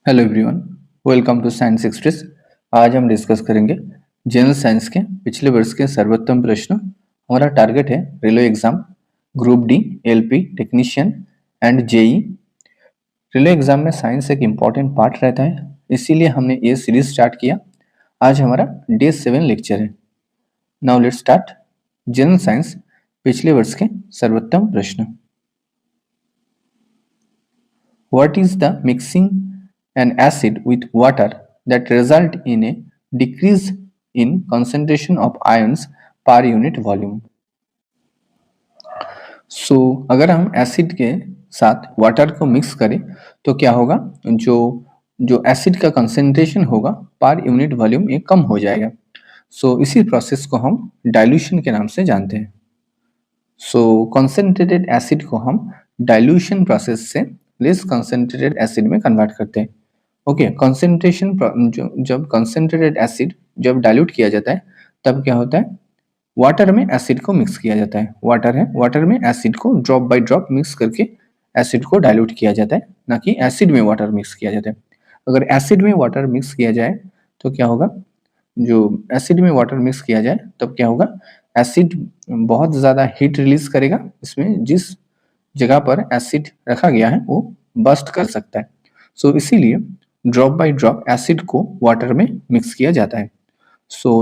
Hello everyone, welcome to Science Express. आज हम discuss करेंगे जनरल साइंस के पिछले वर्ष के सर्वोत्तम प्रश्न। हमारा टारगेट है railway exam, group D, LP, technician and JE. Railway exam में साइंस एक इम्पॉर्टेंट पार्ट रहता है, इसीलिए हमने ये सीरीज स्टार्ट किया। आज हमारा डे 7 लेक्चर है। Now let's start. General science पिछले वर्ष के सर्वोत्तम प्रश्न। What is the mixing an acid with water that result in a decrease in concentration of ions per unit volume? अगर हम एसिड के साथ वाटर को मिक्स करें तो क्या होगा? जो जो एसिड का कंसेंट्रेशन होगा पर यूनिट वॉल्यूम ये कम हो जाएगा। इसी प्रोसेस को हम डाइल्यूशन के नाम से जानते हैं। कंसेंट्रेटेड एसिड को हम डाइल्यूशन प्रोसेस से लेस कंसेंट्रेटेड एसिड में कन्वर्ट करते हैं। कंसेंट्रेशन जब कंसेंट्रेटेड एसिड जब डाइल्यूट किया जाता है तब क्या होता है? वाटर में एसिड को मिक्स किया जाता है। वाटर में एसिड को ड्रॉप बाय ड्रॉप मिक्स करके एसिड को डाइल्यूट किया जाता है, ना कि एसिड में वाटर मिक्स किया जाता है। अगर एसिड में वाटर मिक्स किया जाए तो क्या होगा? जो एसिड में वाटर मिक्स किया जाए तब क्या होगा? एसिड बहुत ज़्यादा हीट रिलीज करेगा। इसमें जिस जगह पर एसिड रखा गया है वो बस्ट कर सकता है। इसीलिए ड्रॉप बाय ड्रॉप एसिड को वाटर में मिक्स किया जाता है।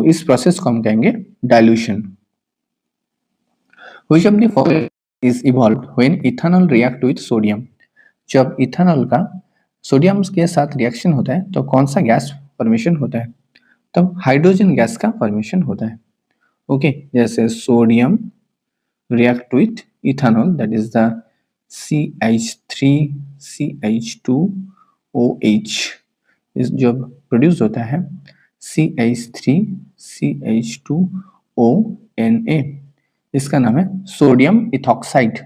इस प्रोसेस को हम कहेंगे dilution. Which of the following is evolved when ethanol react with sodium? जब इथेनॉल का सोडियम के साथ रिएक्शन होता है तो कौन सा गैस फॉर्मेशन होता है? तब हाइड्रोजन गैस का फॉर्मेशन होता है। जैसे sodium react with ethanol, that is the CH3CH2OH इस जब प्रोड्यूस होता है CH3CH2ONA, इसका नाम है सोडियम इथॉक्साइड,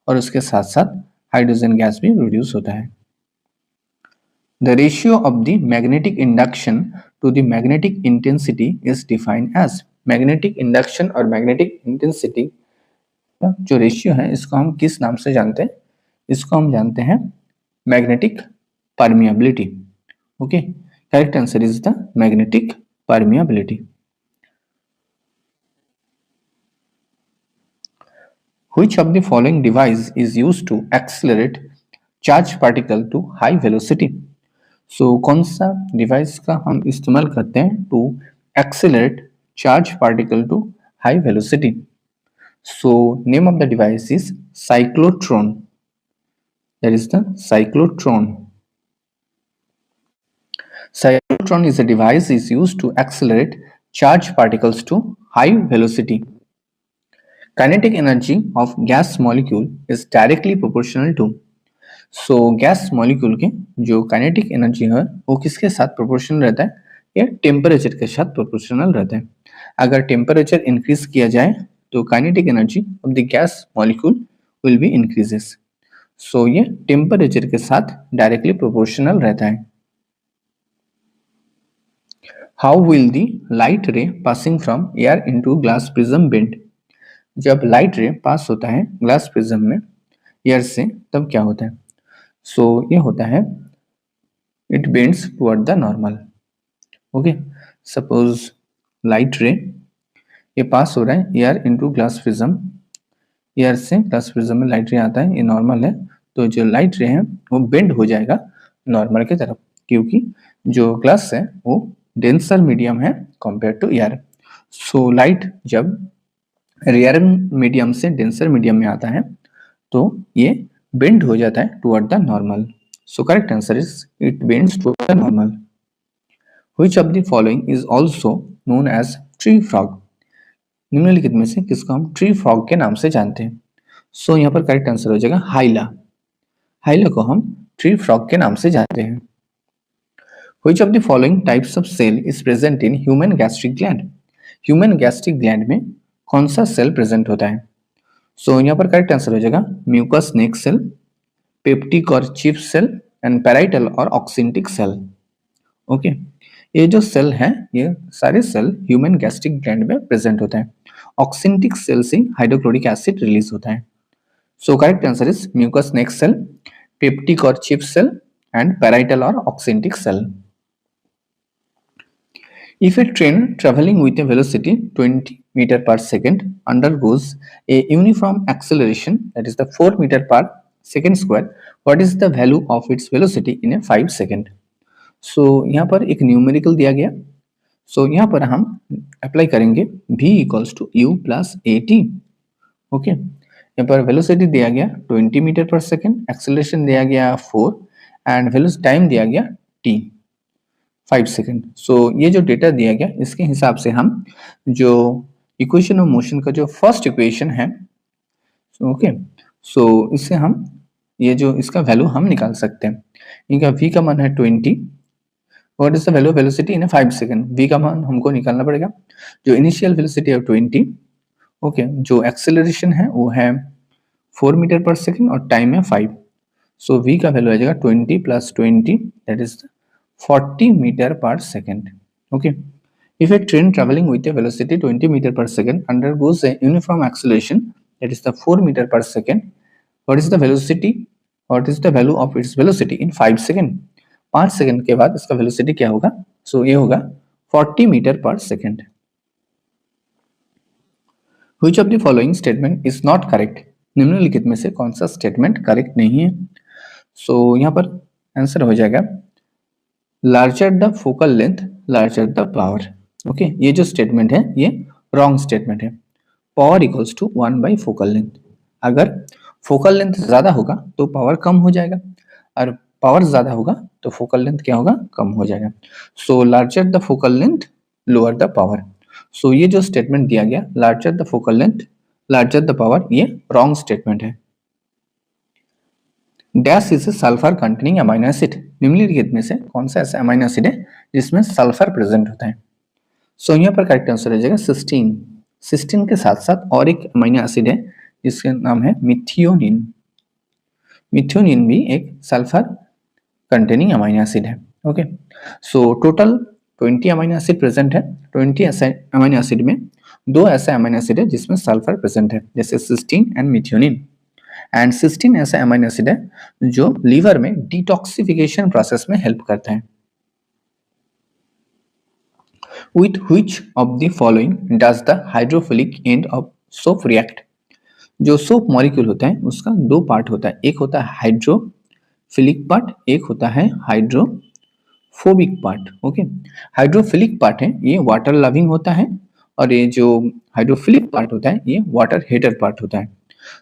और उसके साथ साथ हाइड्रोजन गैस भी प्रोड्यूस होता है। The ratio of the magnetic induction to the magnetic intensity is defined as। Magnetic induction और मैग्नेटिक इंटेंसिटी जो रेशियो है इसको हम किस नाम से जानते हैं? इसको हम जानते हैं magnetic permeability. Correct answer is the magnetic permeability. Which of the following device is used to accelerate charge particle to high velocity? कौन सा डिवाइस का हम इस्तेमाल करते हैं to accelerate charge particle to high velocity? Name of the device is cyclotron. That is the cyclotron. Cyclotron is a device is used to accelerate charged particles to high velocity. Kinetic energy of gas molecule is directly proportional to। Gas molecule के जो kinetic energy है वो किसके साथ proportional रहता है? ये temperature के साथ प्रोपोर्शनल रहता है। अगर टेम्परेचर इंक्रीज किया जाए तो kinetic energy of the gas molecule will be increases. ये टेम्परेचर के साथ डायरेक्टली प्रोपोर्शनल रहता है। हाउ विल द लाइट रे passing from air into glass prism bend? जब लाइट रे पास होता है ग्लास प्रिज्म में एयर से तब क्या होता है? ये होता है it bends toward the normal. Suppose light ray ये पास हो रहा है air into glass prism, air से ग्लास प्रिज्म में लाइट रे आता है, ये नॉर्मल है, तो जो लाइट रे है वो बेंड हो जाएगा नॉर्मल की तरफ, क्योंकि जो ग्लास है वो डेंसर मीडियम है कंपेयर टू एयर। लाइट जब रेयर मीडियम से डेंसर मीडियम में आता है तो ये बेंड हो जाता है toward the normal. Correct answer is it bends toward the normal. Which of the following is also known as tree frog? निम्नलिखित में से किसको हम ट्री फ्रॉग के नाम से जानते हैं? यहाँ पर करेक्ट आंसर हो जाएगा हाइला। हाइला को हम ट्री फ्रॉग के नाम से जानते हैं। Which of the following types of cell is present in human gastric gland? Human gastric gland में कौन सा सेल प्रेजेंट होता है? यहाँ पर करेक्ट आंसर हो जाएगा म्यूकस नेक सेल, पेप्टिक और चिप सेल एंड पैराइटल और ऑक्सिंटिक सेल। ये जो सेल है ये सारे सेल ह्यूमन गैस्ट्रिक ग्लैंड में प्रेजेंट होता है। ऑक्सिंटिक सेल से हाइड्रोक्लोरिक एसिड रिलीज होता है। Correct answer is mucous neck cell, peptic और chief cell and parietal or oxyntic cell. If a train traveling with a velocity 20 meter per second undergoes a uniform acceleration, that is the 4 meter per second square, what is the value of its velocity in a 5 second? So यहाँ पर एक numerical दिया गया. सो यहाँ पर हम apply करेंगे v equals to u plus A T. Okay, यहाँ पर वेलोसिटी दिया गया 20 मीटर पर सेकेंड, एक्सेलरेशन दिया गया 4 एंड वेलोसिटी टाइम दिया गया t 5 सेकेंड. सो ये जो डेटा दिया गया इसके हिसाब से हम जो इक्वेशन ऑफ मोशन का जो फर्स्ट इक्वेशन है, ओके, सो इससे हम ये जो इसका वैल्यू हम निकाल सकते हैं. इनका v का मान है 20. What is the value of velocity in 5 second? v का मान हमको निकालना पड़ेगा. जो इनिशियल वेलोसिटी है 20. ओके, जो एक्सेलरेशन है वो है 4 मीटर पर सेकंड और टाइम है 5. सो v का वैल्यू आ जाएगा 20 प्लस 20, दैट इज 40 मीटर पर second. Okay, if a train traveling with a velocity 20 meter per second undergoes a uniform acceleration, that is the 4 meter per second, what is the velocity, what is the value of its velocity in 5 second? 5 second के बाद इसका velocity क्या होगा? सो ये होगा 40 metre पर second. Which of the following statement is not correct? निम्नलिखित में से कौन सा स्टेटमेंट करेक्ट नहीं है? सो यहाँ पर आंसर हो जाएगा larger the focal length larger the power. Okay, ये जो स्टेटमेंट है ये रॉन्ग स्टेटमेंट है. Power equals to 1 by focal length. अगर फोकल लेंथ ज्यादा होगा तो पावर कम हो जाएगा, और पावर ज्यादा होगा तो फोकल लेंथ क्या होगा? कम हो जाएगा. So larger the focal length lower the power. So ये जो स्टेटमेंट दिया गया larger the focal length larger the power, ये रॉन्ग स्टेटमेंट है. Dash is a sulphur containing amino acid. निम्नलिखित में से कौन सा ऐसा अमाइनो एसिड है जिसमें सल्फर प्रेजेंट होता है? सो यहाँ पर करेक्ट आंसर हो जाएगा सिस्टीन. सिस्टीन के साथ साथ और एक अमाइनो एसिड है जिसका नाम है मिथियोनिन. मिथियोनिन भी एक सल्फर कंटेनिंग अमाइनो एसिड है. Okay, so total 20 amino acid present है. 20 ऐसे अमाइनो एसिड में दो ऐसे अमाइनो एसिड है जिसमें सल्फर प्रेजेंट है, जैसे cysteine and methionine. And cysteine ऐसा अमाइनो एसिड है जो लीवर में डिटॉक्सिफिकेशन प्रोसेस में हेल्प करता है. With which of the following does the hydrophilic end of soap react? जो सोप मॉलिक्यूल होता है उसका दो पार्ट होता है. एक होता है हाइड्रोफिलिक पार्ट, एक होता है hydrophobic part. Okay, hydrophilic part है ये वाटर लविंग होता है, और ये जो हाइड्रोफिलिक पार्ट होता है ये वाटर हेटर पार्ट होता है.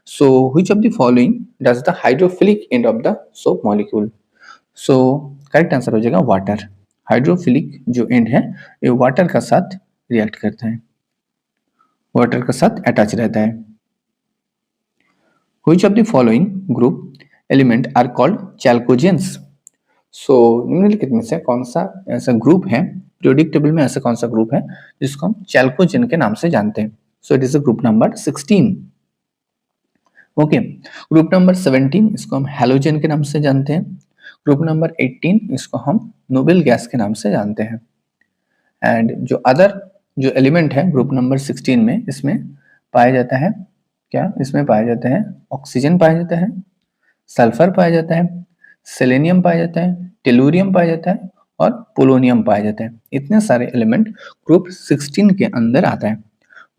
सो which of the following does the hydrophilic end of the soap molecule? So correct answer हो जाएगा वाटर. हाइड्रोफिलिक जो एंड है ये वाटर का साथ रिएक्ट करता है, वाटर का साथ अटैच रहता है. Which of the following group element are called chalcogens? सो निम्नलिखित में से कौन सा ऐसा ग्रुप है, पीरियोडिक टेबल में ऐसा कौन सा ग्रुप है जिसको हम चैल्कोजेन के नाम से जानते हैं? So it is a group number 16. Okay, group number 17 इसको हम हैलोजन के नाम से जानते हैं. ग्रुप नंबर 18 इसको हम नोबेल गैस के नाम से जानते हैं. एंड जो अदर जो एलिमेंट है ग्रुप नंबर 16 में, इसमें पाया जाता है क्या? इसमें पाया जाता है ऑक्सीजन पाया जाता है, सल्फर पाया जाता है, सेलेनियम पाया जाता है, टेलुरियम पाया जाता है और पोलोनियम पाया जाता है. इतने सारे एलिमेंट ग्रुप 16 के अंदर आता है.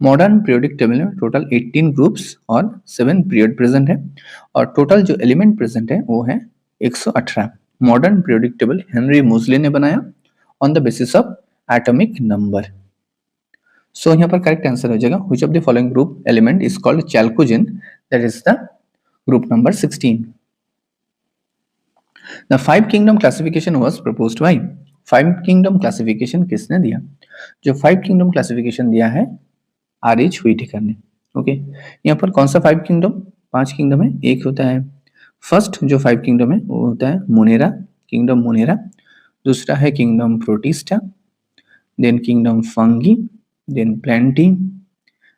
मॉडर्न पीरियोडिक टेबल में टोटल 18 ग्रुप्स और 7 पीरियड प्रेजेंट है, और टोटल जो एलिमेंट प्रेजेंट है वो है 118. Modern periodic table Henry Moseley ने बनाया on the basis of atomic number. So यहाँ पर करेक्ट आंसर हो जाएगा which of the following group element is called chalcogen, that is the group number 16. The 5 kingdom classification was proposed by. 5 kingdom classification किसने दिया? जो 5 kingdom classification दिया है RH. Whittaker ने. ओके, यहाँ पर कौन सा 5 किंगडम? 5 किंगडम है. एक होता है फर्स्ट जो 5 किंगडम है वो होता है मोनेरा, किंगडम मोनेरा. दूसरा है kingdom Protista, then kingdom Fungi, then Plantae,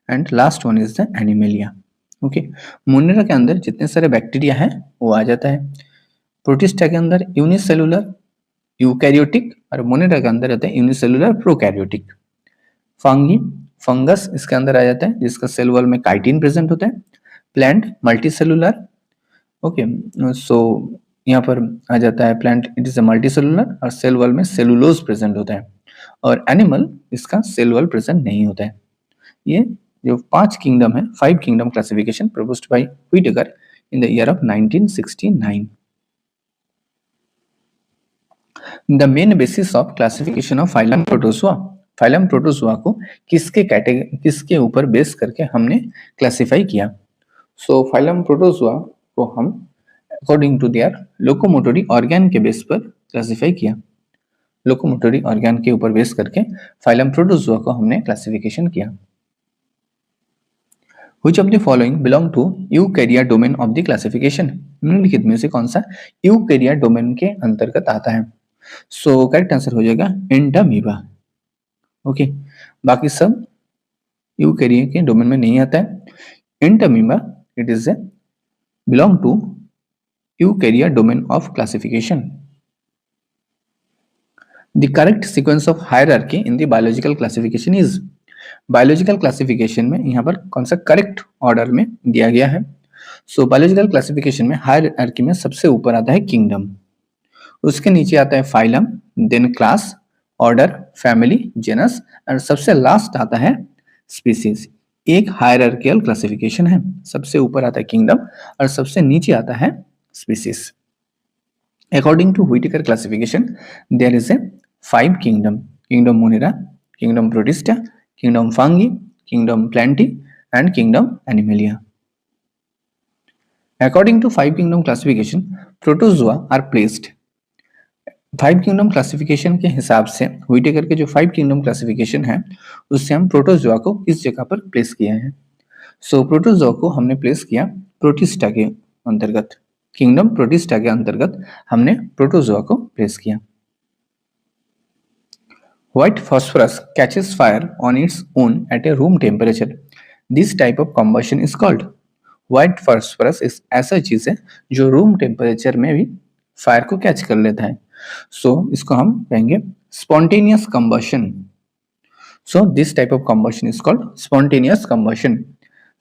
and last one is the Animalia. Okay, Monera के अंदर जितने सारे बैक्टीरिया हैं वो आ जाता है. प्रोटिस्टा के अंदर यूनिसेलुलर यूकैरियोटिक, और मोनेरा के अंदर रहता है यूनिसेलुलर प्रोकैरियोटिक. फंगी फंगस इसके अंदर आ जाता है जिसका सेल वॉल में काइटिन प्रेजेंट होता है. Plant multicellular. ओके, सो यहाँ पर आ जाता है plant it is a multicellular और सेल वॉल में सेलुलोज प्रेजेंट होता है और एनिमल इसका सेल वॉल प्रेजेंट नहीं होता है। ये जो 5 किंगडम है 5 kingdom classification proposed by Whittaker in the year of 1969। The main basis of classification of phylum protozoa, phylum Protozoa को किसके ऊपर बेस करके हमने क्लासिफाई किया। सो फाइलम प्रोटोजोआ को हम according to their locomotory organ के बेस पर क्लासिफाई किया। लोकोमोटरी ऑर्गन के ऊपर बेस करके फाइलम प्रोटोजोआ को हमने क्लासिफिकेशन किया। Which of the following belong to यूकैरिया domain of the classification, निम्नलिखित में से कौन सा यूकैरिया डोमेन के अंतर्गत आता है। सो करेक्ट आंसर हो जाएगा एंटामीबा। ओके, बाकी सब यूकैरिया के डोमेन में नहीं आता है। Entamoeba it is belong to Eukarya domain of classification. The correct sequence of hierarchy in the biological classification is, biological classification में यहाँ पर कौन सा करेक्ट ऑर्डर में दिया गया है। सो बायोलॉजिकल क्लासिफिकेशन में हायरार्की में सबसे ऊपर आता है किंगडम, उसके नीचे आता है phylum, then class, order, family, genus और सबसे लास्ट आता है स्पीसीज। एक हायरार्किकल क्लासिफिकेशन है, सबसे ऊपर आता है किंगडम और सबसे नीचे आता है species. According to Whittaker classification there is a 5 kingdom, kingdom Monera, kingdom Protista, kingdom Fungi, kingdom Plantae and kingdom animalia. According to 5 kingdom classification, protozoa are placed. 5 kingdom classification के हिसाब से व्हिटेकर के जो 5 kingdom classification है उससे हम protozoa को किस जगह पर प्लेस किया है। सो प्रोटोजोआ को हमने प्लेस किया प्रोटिस्टा के अंतर्गत, किंगडम प्रोटिस्टा के अंतर्गत हमने प्रोटोजोआ को प्लेस किया। White phosphorus catches fire on its own at a room temperature. This type of combustion is called. White phosphorus is ऐसा चीज है जो रूम टेम्परेचर में भी फायर को कैच कर लेता है। सो इसको हम कहेंगे spontaneous combustion. So this type of combustion is called spontaneous combustion.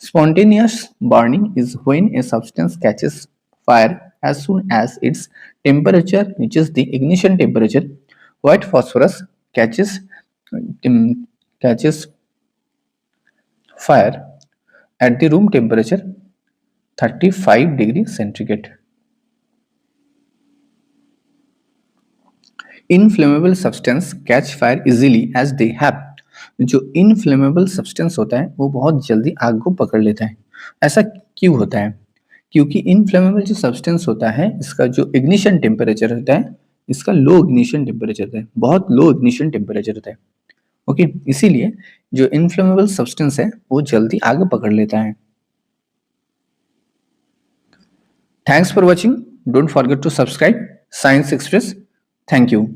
Spontaneous burning is when a substance catches fire as soon as its temperature reaches the ignition temperature. White phosphorus catches fire at the room temperature 35 degree centigrade. Inflammable substance catch fire easily as they have. जो inflammable substance होता है वो बहुत जल्दी आग को पकड़ लेता है। ऐसा क्यों होता है? क्योंकि इनफ्लेमेबल जो सब्सटेंस होता है इसका जो इग्निशन टेम्परेचर होता है इसका लो इग्निशन टेम्परेचर होता है, बहुत लो इग्निशन टेम्परेचर होता है। ओके, इसीलिए जो इनफ्लेमेबल सब्सटेंस है वो जल्दी आग पकड़ लेता है। Thanks for watching, don't forget to subscribe Science Express. Thank you.